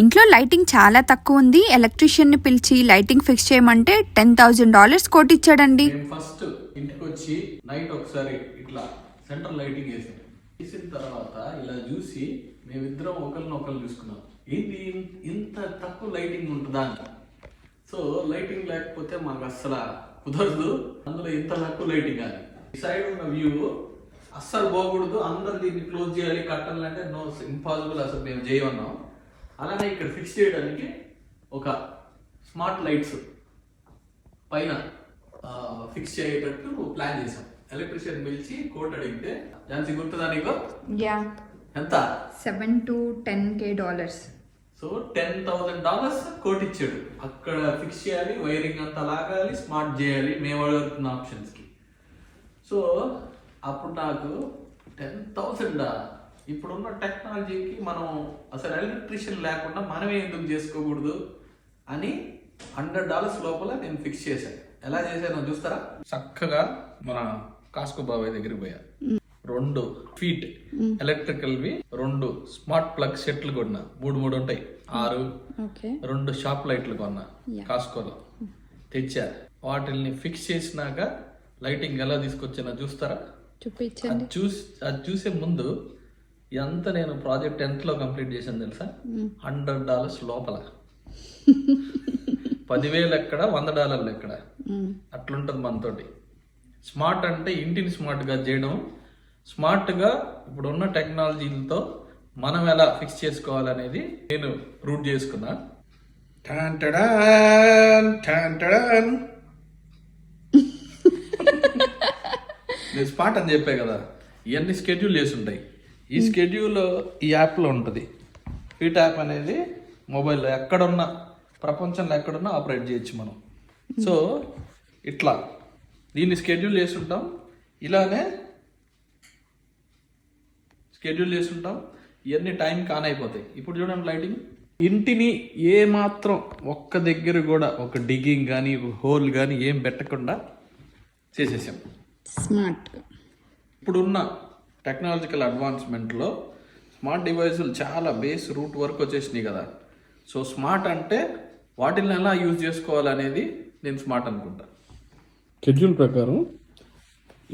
ఇంట్లో లైటింగ్ చాలా తక్కువ ఉంది, ఎలక్ట్రీషియన్ ని పిలిచి లైటింగ్ ఫిక్స్ చేయమంటే $10,000 కొట్టిచ్చాడండి. ఫస్ట్ ఇంటికి వచ్చి నైట్ ఒకసారి ఇట్లా సెంట్రల్ లైటింగ్ వేసాం. వేసిన తర్వాత ఇలా చూసి మేమిద్దరం ఒకరినొకరు చూసుకున్నాం, ఏంటి ఇంత తక్కువ లైటింగ్ ఉంటుందా అని. సో లైటింగ్ లేకపోతే మాకు అస్సలు కుదరదు, అందులో ఇంత తక్కువ లైటింగ్ అది. ఈ సైడ్ ఉన్న వ్యూ అస్సలు పోకూడదు, అందరు దీన్ని క్లోజ్ చేయాలి కట్టాలంటే నో ఇంపాసిబుల్, అసలు మేము చేయమన్నాం. అలానే ఇక్కడ ఫిక్స్ చేయడానికి ఒక స్మార్ట్ లైట్స్ పైన ఫిక్స్ చేయేటట్టు ప్లాన్ చేసాం. ఎలక్ట్రీషియన్ పిలిచి కోట్ అడిగితే, ఝాన్సీ గుర్తుందా నీకు? ఎంత? $7 to $10K. సో $10,000 కోట్ ఇచ్చాడు. అక్కడ ఫిక్స్ చేయాలి, వైరింగ్ అంతా లాగాలి, స్మార్ట్ చేయాలి మేము అడుగుతున్న ఆప్షన్స్ కి. సో అప్పుడు నాకు 10,000 ఇప్పుడున్న టెక్నాలజీకి మనం అసలు ఎలక్ట్రీషియన్ లేకుండా మనమే ఎందుకు చేసుకోకూడదు అని $100 లోపల నేను ఫిక్స్ చేశాను. ఎలా చేశానో చూస్తారా? చక్కగా మన కాస్కో బాబాయ్ దగ్గరికి పోయా, 2 ఫీట్ ఎలక్ట్రికల్వి 2 స్మార్ట్ ప్లగ్ సెట్లు కొన్నా, 3 ఉంటాయి, 6, 2 షాప్ లైట్లు కొన్నా కాస్కోలో తెచ్చా. వాటిల్ని ఫిక్స్ చేసినాక లైటింగ్ ఎలా తీసుకొచ్చినా చూస్తారా? అది చూసే ముందు ఎంత నేను ప్రాజెక్ట్ ఎంతలో కంప్లీట్ చేశాను తెలుసా? $100 లోపల. 10,000 ఎక్కడ, $100 ఎక్కడ, అట్లుంటుంది మనతోటి. స్మార్ట్ అంటే ఇంటిని స్మార్ట్గా చేయడం, స్మార్ట్గా ఇప్పుడున్న టెక్నాలజీలతో మనం ఎలా ఫిక్స్ చేసుకోవాలనేది నేను ప్రూవ్ చేసుకున్నా. నేను స్మార్ట్ అని చెప్పా కదా, ఇవన్నీ స్కెడ్యూల్ చేసి ఉంటాయి. ఈ స్కెడ్యూల్ ఈ యాప్లో ఉంటుంది. ఫిట్ యాప్ అనేది మొబైల్లో ఎక్కడున్నా, ప్రపంచంలో ఎక్కడున్నా ఆపరేట్ చేయొచ్చు మనం. సో ఇట్లా దీన్ని స్కెడ్యూల్ చేస్తుంటాం, ఇలానే స్కెడ్యూల్ చేస్తుంటాం, ఇవన్నీ టైం కాన్ అయిపోతాయి. ఇప్పుడు చూడండి లైటింగ్, ఇంటిని ఏ మాత్రం ఒక్క దగ్గర కూడా ఒక డిగ్గింగ్ కానీ హోల్ కానీ ఏం పెట్టకుండా చేసేసాం స్మార్ట్గా. ఇప్పుడున్న టెక్నాలజికల్ అడ్వాన్స్మెంట్లో స్మార్ట్ డివైజులు చాలా బేస్ రూట్ వరకు వచ్చేసినాయి కదా. సో స్మార్ట్ అంటే వాటిని ఎలా యూజ్ చేసుకోవాలనేది నేను స్మార్ట్ అనుకుంటా. షెడ్యూల్ ప్రకారం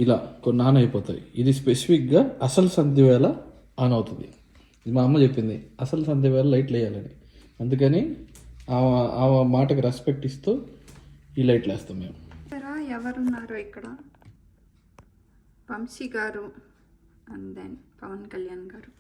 ఇలా కొన్ని ఆన్ అయిపోతాయి. ఇది స్పెసిఫిక్గా అసలు సంధ్య వేళ ఆన్ అవుతుంది. ఇది మా అమ్మ చెప్పింది, అసలు సంధ్య వేళ లైట్లు వేయాలని. అందుకని ఆ మాటకి రెస్పెక్ట్ ఇస్తూ ఈ లైట్లు వేస్తాం మేము. ఎవరున్నారు ఇక్కడ? వంశీ గారు అండ్ దెన్ పవన్ కళ్యాణ్ గారు.